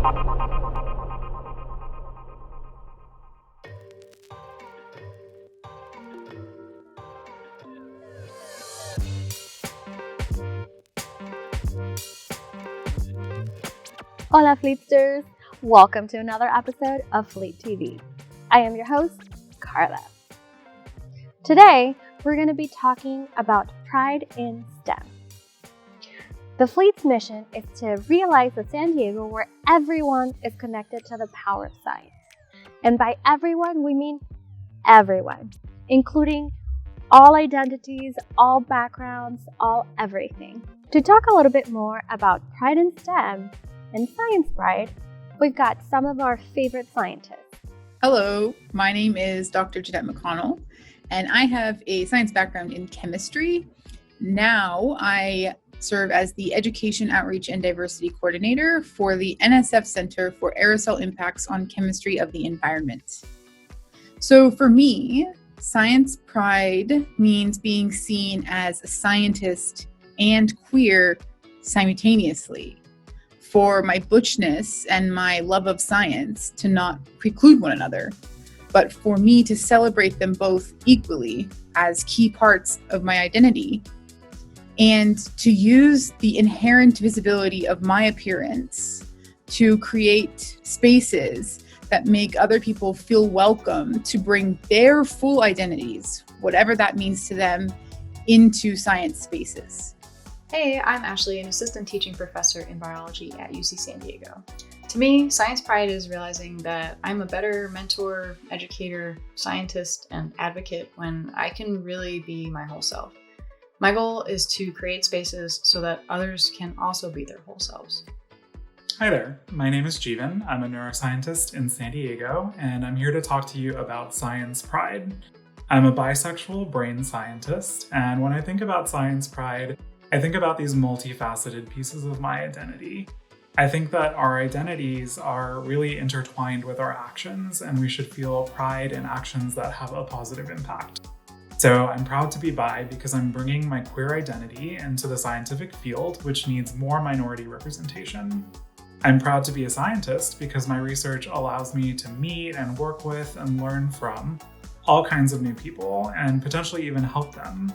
Hola Fleetsters! Welcome to another episode of FLEETtv. I am your host, Carla. Today, we're going to be talking about pride in STEM. The Fleet's mission is to realize a San Diego where everyone is connected to the power of science. And by everyone, we mean everyone, including all identities, all backgrounds, all everything. To talk a little bit more about pride in STEM and science pride, we've got some of our favorite scientists. Hello, my name is Dr. Jeanette McConnell, and I have a science background in chemistry. Now I serve as the Education Outreach and Diversity Coordinator for the NSF Center for Aerosol Impacts on Chemistry of the Environment. So for me, science pride means being seen as a scientist and queer simultaneously. For my butchness and my love of science to not preclude one another, but for me to celebrate them both equally as key parts of my identity, and to use the inherent visibility of my appearance to create spaces that make other people feel welcome to bring their full identities, whatever that means to them, into science spaces. Hey, I'm Ashley, an assistant teaching professor in biology at UC San Diego. To me, science pride is realizing that I'm a better mentor, educator, scientist, and advocate when I can really be my whole self. My goal is to create spaces so that others can also be their whole selves. Hi there, my name is Jeevan. I'm a neuroscientist in San Diego, and I'm here to talk to you about science pride. I'm a bisexual brain scientist, and when I think about science pride, I think about these multifaceted pieces of my identity. I think that our identities are really intertwined with our actions, and we should feel pride in actions that have a positive impact. So I'm proud to be bi because I'm bringing my queer identity into the scientific field, which needs more minority representation. I'm proud to be a scientist because my research allows me to meet and work with and learn from all kinds of new people and potentially even help them.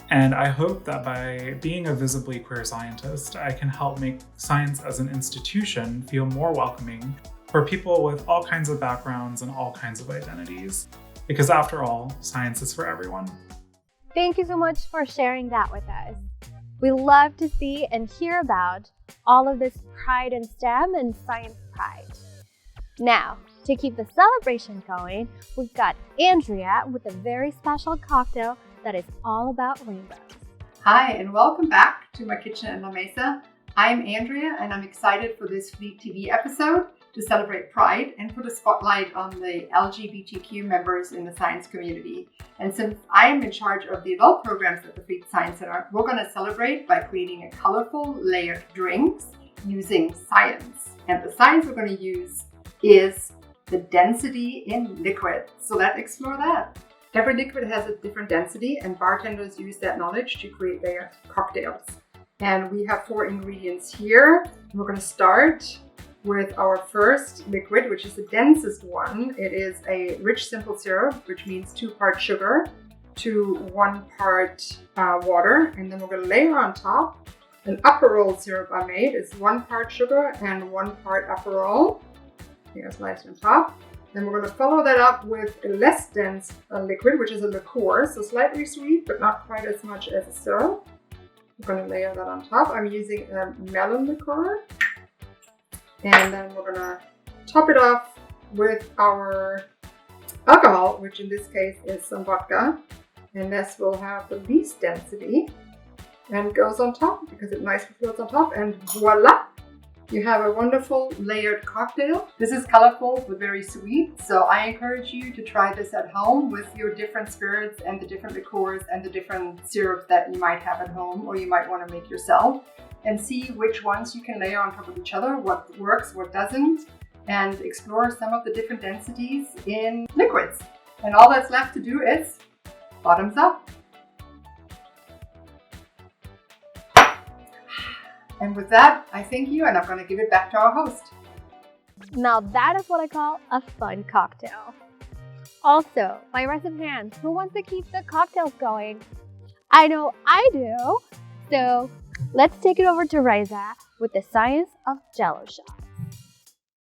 And I hope that by being a visibly queer scientist, I can help make science as an institution feel more welcoming for people with all kinds of backgrounds and all kinds of identities. Because after all, science is for everyone. Thank you so much for sharing that with us. We love to see and hear about all of this pride in STEM and science pride. Now, to keep the celebration going, we've got Andrea with a very special cocktail that is all about rainbows. Hi, and welcome back to my kitchen in La Mesa. I'm Andrea, and I'm excited for this FLEETtv episode to celebrate Pride and put a spotlight on the LGBTQ members in the science community. And since I am in charge of the adult programs at the Fleet Science Center, we're going to celebrate by creating a colorful layered drinks using science. And the science we're going to use is the density in liquid. So let's explore that. Every liquid has a different density, and bartenders use that knowledge to create their cocktails. And we have 4 ingredients here. We're going to start with our first liquid, which is the densest one. It is a rich simple syrup, which means 2 parts sugar to 1 part water. And then we're going to layer on top an Aperol syrup I made. It's 1 part sugar and 1 part Aperol. Here's nice on top. Then we're going to follow that up with a less dense liquid, which is a liqueur, so slightly sweet, but not quite as much as a syrup. We're going to layer that on top. I'm using a melon liqueur. And then we're going to top it off with our alcohol, which in this case is some vodka. And this will have the least density and goes on top because it nicely floats on top. And voila! You have a wonderful layered cocktail. This is colorful but very sweet, so I encourage you to try this at home with your different spirits and the different liqueurs and the different syrups that you might have at home or you might want to make yourself, and see which ones you can layer on top of each other, what works, what doesn't, and explore some of the different densities in liquids. And all that's left to do is bottoms up. And with that, I thank you, and I'm going to give it back to our host. Now that is what I call a fun cocktail. Also, my recipe hands, who wants to keep the cocktails going? I know I do. So let's take it over to Riza with the science of jello shots.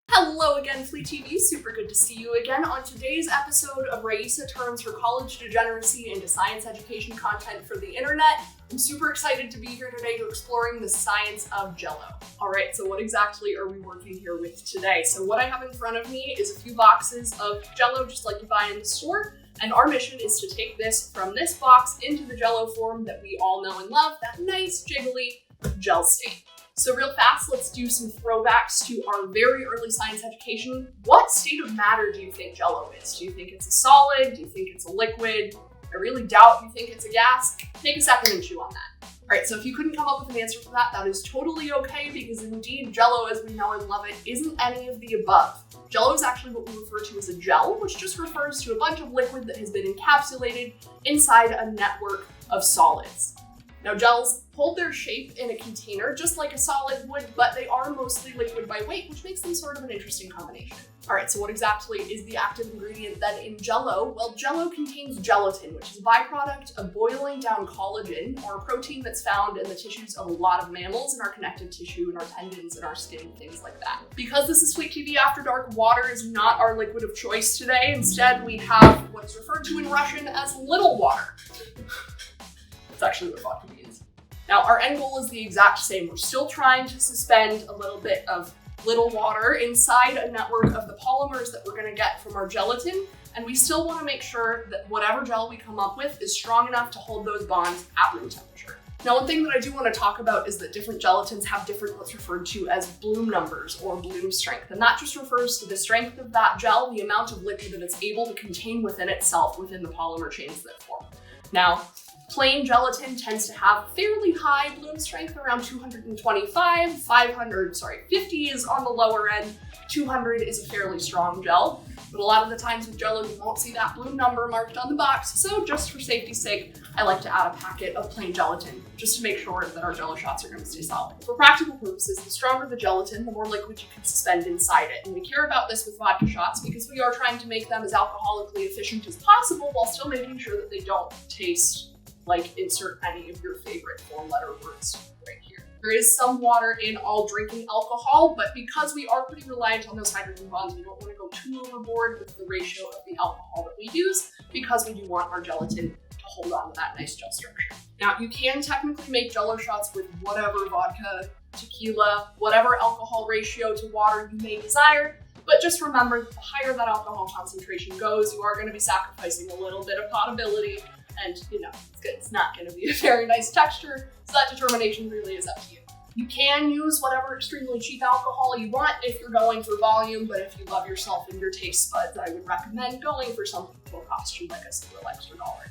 Hello again, FLEETtv. Super good to see you again. On today's episode of Raisa Turns Her College Degeneracy into Science Education Content for the Internet, I'm super excited to be here today to exploring the science of jello. All right, so what exactly are we working here with today? So what I have in front of me is a few boxes of jello, just like you buy in the store. And our mission is to take this from this box into the jello form that we all know and love, that nice, jiggly gel state. So real fast, let's do some throwbacks to our very early science education. What state of matter do you think jello is? Do you think it's a solid? Do you think it's a liquid? I really doubt you think it's a gas. Take a second and chew on that. All right, so if you couldn't come up with an answer for that, that is totally okay, because indeed jello as we know and love it isn't any of the above. Jello is actually what we refer to as a gel, which just refers to a bunch of liquid that has been encapsulated inside a network of solids. Now gels hold their shape in a container just like a solid would, but they are mostly liquid by weight, which makes them sort of an interesting combination. All right, so what exactly is the active ingredient then in jello? Well, jello contains gelatin, which is a byproduct of boiling down collagen, or a protein that's found in the tissues of a lot of mammals, in our connective tissue, in our tendons, in our skin, things like that. Because this is FLEETtv After Dark, water is not our liquid of choice today. Instead, we have what is referred to in Russian as little water. That's actually what vodka means. Now, our end goal is the exact same. We're still trying to suspend a little bit of little water inside a network of the polymers that we're going to get from our gelatin, and we still want to make sure that whatever gel we come up with is strong enough to hold those bonds at room temperature. Now, one thing that I do want to talk about is that different gelatins have different what's referred to as bloom numbers or bloom strength, and that just refers to the strength of that gel, the amount of liquid that it's able to contain within itself within the polymer chains that form. Now, plain gelatin tends to have fairly high bloom strength, around 225, 50 is on the lower end, 200 is a fairly strong gel. But a lot of the times with jello, you won't see that bloom number marked on the box. So just for safety's sake, I like to add a packet of plain gelatin just to make sure that our jello shots are going to stay solid. For practical purposes, the stronger the gelatin, the more liquid you can suspend inside it. And we care about this with vodka shots because we are trying to make them as alcoholically efficient as possible while still making sure that they don't taste like insert any of your favorite four-letter words right here. There is some water in all drinking alcohol, but because we are pretty reliant on those hydrogen bonds, we don't want to go too overboard with the ratio of the alcohol that we use, because we do want our gelatin to hold on to that nice gel structure. Now, you can technically make jello shots with whatever vodka, tequila, whatever alcohol ratio to water you may desire, but just remember that the higher that alcohol concentration goes, you are going to be sacrificing a little bit of potability. And it's not going to be a very nice texture, so that determination really is up to you. You can use whatever extremely cheap alcohol you want if you're going for volume, but if you love yourself and your taste buds, I would recommend going for something that will cost you like a single extra dollar.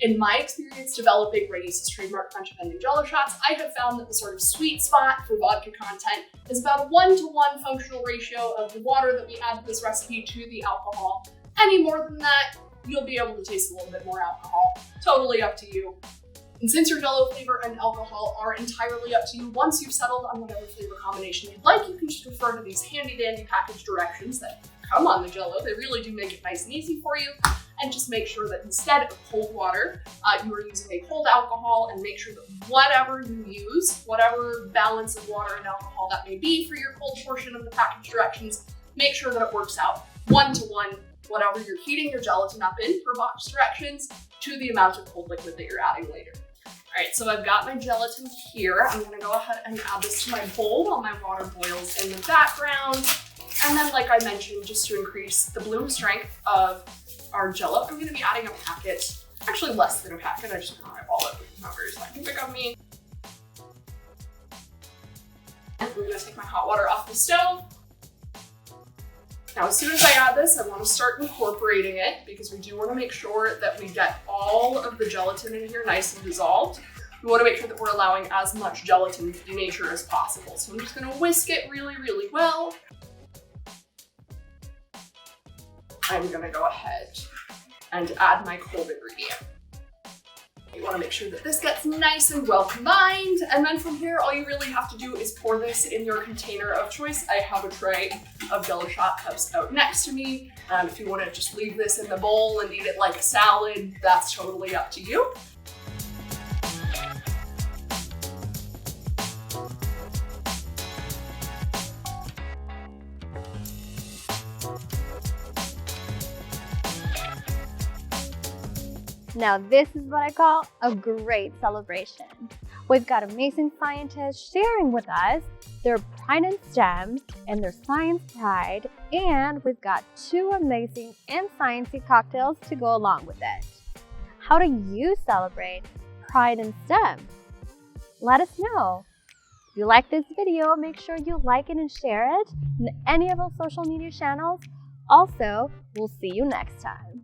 In my experience developing Raisa's trademark French bending jello shots, I have found that the sort of sweet spot for vodka content is about a 1-to-1 functional ratio of the water that we add to this recipe to the alcohol. Any more than that, you'll be able to taste a little bit more alcohol. Totally up to you. And since your jello flavor and alcohol are entirely up to you, once you've settled on whatever flavor combination you'd like, you can just refer to these handy dandy package directions that come on the jello. They really do make it nice and easy for you. And just make sure that instead of cold water, you are using a cold alcohol, and make sure that whatever you use, whatever balance of water and alcohol that may be for your cold portion of the package directions, make sure that it works out 1-to-1, whatever you're heating your gelatin up in for box directions to the amount of cold liquid that you're adding later. All right, so I've got my gelatin here. I'm gonna go ahead and add this to my bowl while my water boils in the background. And then, like I mentioned, just to increase the bloom strength of our jello, I'm gonna be adding a packet, actually less than a packet. I just put my wallet with the numbers so I can pick up me. And we're gonna take my hot water off the stove. Now, as soon as I add this, I want to start incorporating it, because we do want to make sure that we get all of the gelatin in here nice and dissolved. We want to make sure that we're allowing as much gelatin nature as possible. So I'm just going to whisk it really, really well. I'm going to go ahead and add my cold ingredient. You want to make sure that this gets nice and well combined. And then from here, all you really have to do is pour this in your container of choice. I have a tray of jello shot cups out next to me. If you want to just leave this in the bowl and eat it like a salad, that's totally up to you. Now this is what I call a great celebration. We've got amazing scientists sharing with us their pride in STEM and their science pride, and we've got 2 amazing and sciencey cocktails to go along with it. How do you celebrate pride in STEM? Let us know. If you like this video, make sure you like it and share it in any of our social media channels. Also, we'll see you next time.